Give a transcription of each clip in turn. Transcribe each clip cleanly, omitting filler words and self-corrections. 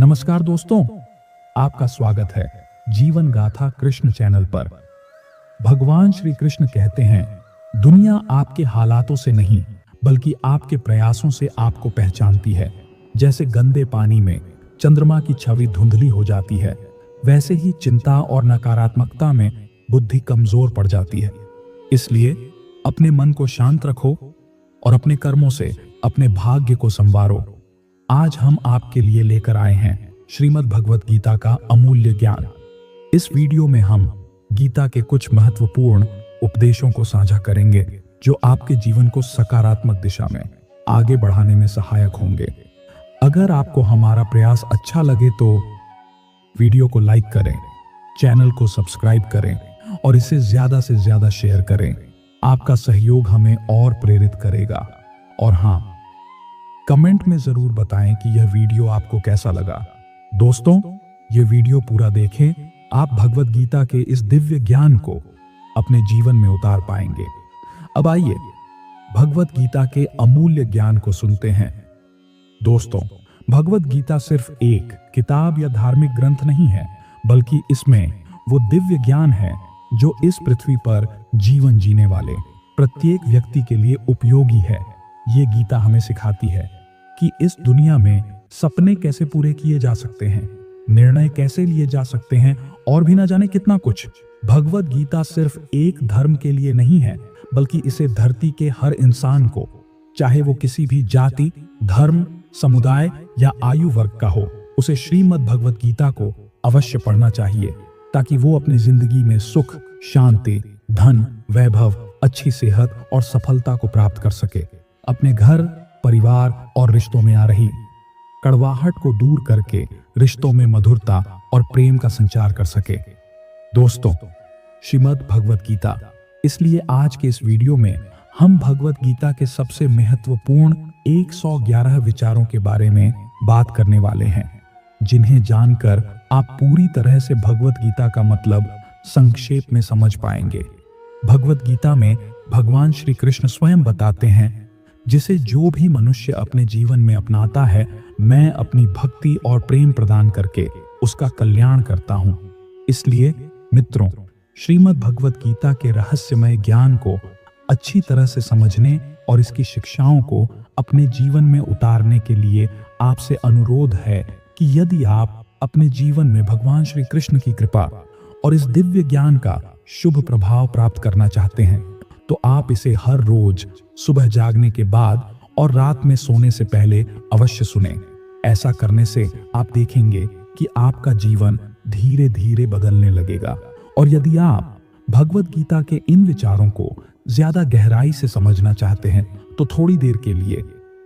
नमस्कार दोस्तों, आपका स्वागत है जीवन गाथा कृष्ण चैनल पर। भगवान श्री कृष्ण कहते हैं, दुनिया आपके हालातों से नहीं बल्कि आपके प्रयासों से आपको पहचानती है। जैसे गंदे पानी में चंद्रमा की छवि धुंधली हो जाती है, वैसे ही चिंता और नकारात्मकता में बुद्धि कमजोर पड़ जाती है। इसलिए अपने मन को शांत रखो और अपने कर्मों से अपने भाग्य को संवारो। आज हम आपके लिए लेकर आए हैं श्रीमद् भगवत गीता का अमूल्य ज्ञान। इस वीडियो में हम गीता के कुछ महत्वपूर्ण उपदेशों को साझा करेंगे जो आपके जीवन को सकारात्मक दिशा में आगे बढ़ाने में सहायक होंगे। अगर आपको हमारा प्रयास अच्छा लगे तो वीडियो को लाइक करें, चैनल को सब्सक्राइब करें और इसे ज्यादा से ज्यादा शेयर करें। आपका सहयोग हमें और प्रेरित करेगा। और हाँ, कमेंट में जरूर बताएं कि यह वीडियो आपको कैसा लगा। दोस्तों, यह वीडियो पूरा देखें, आप भगवत गीता के इस दिव्य ज्ञान को अपने जीवन में उतार पाएंगे। अब आइए भगवत गीता के अमूल्य ज्ञान को सुनते हैं। दोस्तों, भगवत गीता सिर्फ एक किताब या धार्मिक ग्रंथ नहीं है, बल्कि इसमें वो दिव्य ज्ञान है जो इस पृथ्वी पर जीवन जीने वाले प्रत्येक व्यक्ति के लिए उपयोगी है। ये गीता हमें सिखाती है कि इस दुनिया में सपने कैसे पूरे किए जा सकते हैं, निर्णय कैसे लिए जा सकते हैं और भी ना जाने कितना कुछ। भगवत गीता सिर्फ एक धर्म के लिए नहीं है, बल्कि इसे धरती के हर इंसान को, चाहे वो किसी भी जाति, धर्म, समुदाय या आयु वर्ग का हो, उसे श्रीमद् भगवत गीता को अवश्य पढ़ना चाहिए ताकि वो अपनी जिंदगी में सुख, शांति, धन, वैभव, अच्छी सेहत और सफलता को प्राप्त कर सके। अपने घर, परिवार और रिश्तों में आ रही कड़वाहट को दूर करके रिश्तों में मधुरता और प्रेम का संचार कर सके। दोस्तों, श्रीमद् भगवत गीता, इसलिए आज के इस वीडियो में हम भगवत गीता के सबसे महत्वपूर्ण 111 विचारों के बारे में बात करने वाले हैं, जिन्हें जानकर आप पूरी तरह से भगवत गीता का मतलब संक्षेप में समझ पाएंगे। भगवत गीता में भगवान श्री कृष्ण स्वयं बताते हैं, जिसे जो भी मनुष्य अपने जीवन में अपनाता है, मैं अपनी भक्ति और प्रेम प्रदान करके उसका कल्याण करता हूं। इसलिए मित्रों, श्रीमद् भगवत गीता के रहस्यमय ज्ञान को अच्छी तरह से समझने और इसकी शिक्षाओं को अपने जीवन में उतारने के लिए आपसे अनुरोध है कि यदि आप अपने जीवन में भगवान श्री कृष्ण की कृपा और इस दिव्य ज्ञान का शुभ प्रभाव प्राप्त करना चाहते हैं, तो आप इसे हर रोज सुबह जागने के बाद और रात में सोने से पहले अवश्य सुनें। ऐसा करने से आप देखेंगे कि आपका जीवन धीरे धीरे बदलने लगेगा। और यदि आप भगवत गीता के इन विचारों को ज्यादा गहराई से समझना चाहते हैं, तो थोड़ी देर के लिए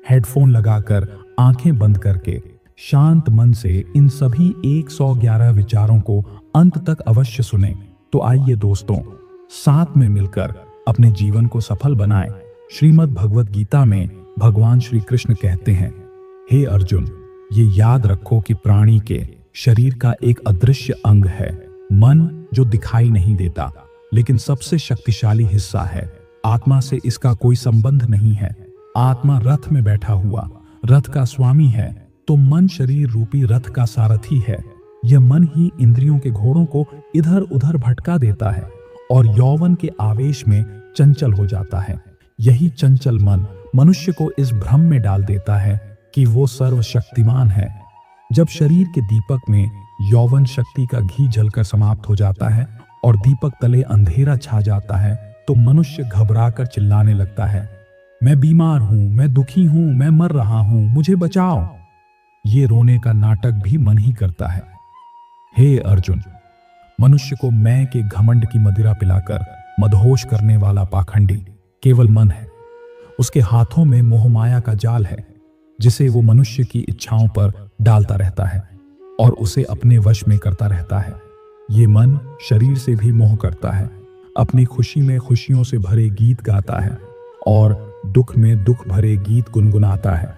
हेडफोन लगाकर आंखें बंद करके शांत मन से इन सभी 111 विचारों को अंत तक अवश्य सुनें। तो आइए दोस्तों, साथ में मिलकर अपने जीवन को सफल बनाएं। श्रीमद् भगवत गीता में भगवान श्री कृष्ण कहते हैं, हे अर्जुन, ये याद रखो कि प्राणी के शरीर का एक अदृश्य अंग है, मन, जो दिखाई नहीं देता लेकिन सबसे शक्तिशाली हिस्सा है। आत्मा से इसका कोई संबंध नहीं है। आत्मा रथ में बैठा हुआ रथ का स्वामी है, तो मन शरीर रूपी रथ का सारथी है। यह मन ही इंद्रियों के घोड़ों को इधर उधर भटका देता है और यौवन के आवेश में चंचल हो जाता है। यही चंचल मन मनुष्य को इस भ्रम में डाल देता है कि वो सर्वशक्तिमान है। जब शरीर के दीपक में यौवन शक्ति का घी जलकर समाप्त हो जाता है और दीपक तले अंधेरा छा जाता है, तो मनुष्य घबराकर चिल्लाने लगता है, मैं बीमार हूं, मैं दुखी हूं, मैं मर रहा हूं, मुझे बचाओ। ये रोने का नाटक भी मन ही करता है। हे अर्जुन, मनुष्य को मैं के घमंड की मदिरा पिलाकर मदहोश करने वाला पाखंडी केवल मन है। उसके हाथों में मोहमाया का जाल है, जिसे वो मनुष्य की इच्छाओं पर डालता रहता है और उसे अपने वश में करता रहता है। ये मन शरीर से भी मोह करता है, अपनी खुशी में खुशियों से भरे गीत गाता है और दुख में दुख भरे गीत गुनगुनाता है।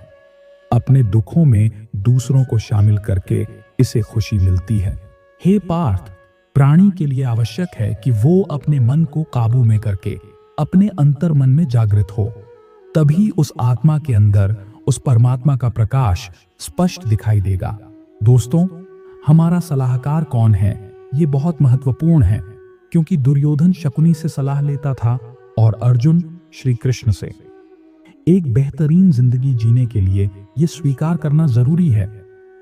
अपने दुखों में दूसरों को शामिल करके इसे खुशी मिलती है। हे पार्थ, प्राणी के लिए आवश्यक है कि वो अपने मन को काबू में करके अपने अंतर मन में जागृत हो, तभी उस आत्मा के अंदर उस परमात्मा का प्रकाश स्पष्ट दिखाई देगा। दोस्तों, हमारा सलाहकार कौन है, ये बहुत महत्वपूर्ण है, क्योंकि दुर्योधन शकुनी से सलाह लेता था और अर्जुन श्री कृष्ण से। एक बेहतरीन जिंदगी जीने के लिए यह स्वीकार करना जरूरी है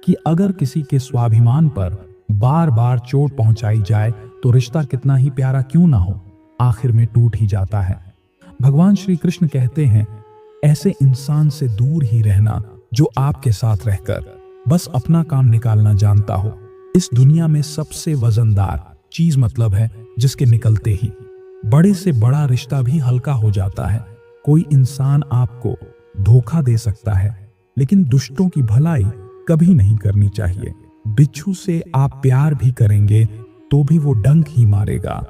कि अगर किसी के स्वाभिमान पर बार बार चोट पहुंचाई जाए तो रिश्ता कितना ही प्यारा क्यों ना हो, आखिर में टूट ही जाता है। भगवान श्री कृष्ण कहते हैं, ऐसे इंसान से दूर ही रहना जो आपके साथ रहकर बस अपना काम निकालना जानता हो। इस दुनिया में सबसे वजनदार चीज मतलब है जिसके निकलते ही बड़े से बड़ा रिश्ता भी हल्का हो जाता है। कोई इंसान आपको धोखा दे सकता है, लेकिन दुष्टों की भलाई कभी नहीं करनी चाहिए। बिच्छू से आप प्यार भी करेंगे तो भी वो डंक ही मारेगा।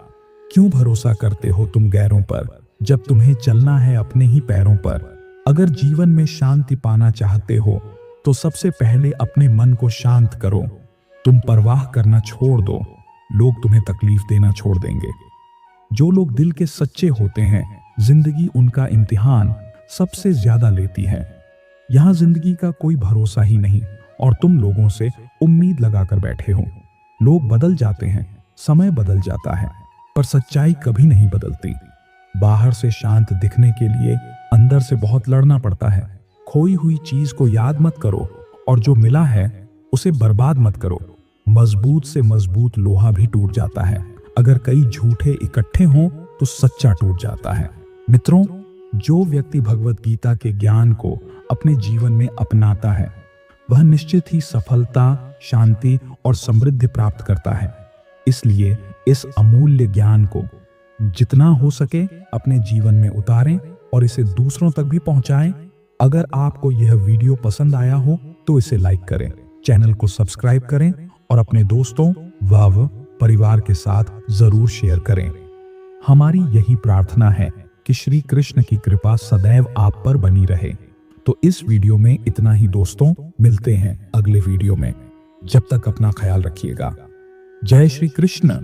क्यों भरोसा करते हो तुम गैरों पर, जब तुम्हें चलना है अपने ही पैरों पर। अगर जीवन में शांति पाना चाहते हो तो सबसे पहले अपने मन को शांत करो। तुम परवाह करना छोड़ दो, लोग तुम्हें तकलीफ देना छोड़ देंगे। जो लोग दिल के सच्चे होते हैं, जिंदगी उनका इम्तिहान सबसे ज्यादा लेती है। यहाँ जिंदगी का कोई भरोसा ही नहीं और तुम लोगों से उम्मीद लगाकर बैठे हो। लोग बदल जाते हैं, समय बदल जाता है, पर सच्चाई कभी नहीं बदलती। बाहर से शांत दिखने के लिए अंदर से बहुत लड़ना पड़ता है। खोई हुई चीज को याद मत करो और जो मिला है उसे बर्बाद मत करो। मजबूत से मजबूत लोहा भी टूट जाता है। अगर कई झूठे इकट्ठे हों तो सच्चा टूट जाता है। मित्रों, जो व्यक्ति भगवत गीता के ज्ञान को अपने जीवन में अपनाता है वह निश्चित ही सफलता, शांति और समृद्धि प्राप्त करता है। इसलिए इस अमूल्य ज्ञान को जितना हो सके अपने जीवन में उतारें और इसे दूसरों तक भी पहुंचाएं। अगर आपको यह वीडियो पसंद आया हो तो इसे लाइक करें, चैनल को सब्सक्राइब करें और अपने दोस्तों व परिवार के साथ जरूर शेयर करें। हमारी यही प्रार्थना है कि श्री कृष्ण की कृपा सदैव आप पर बनी रहे। तो इस वीडियो में इतना ही दोस्तों, मिलते हैं अगले वीडियो में। जब तक अपना ख्याल रखिएगा। जय श्री कृष्ण।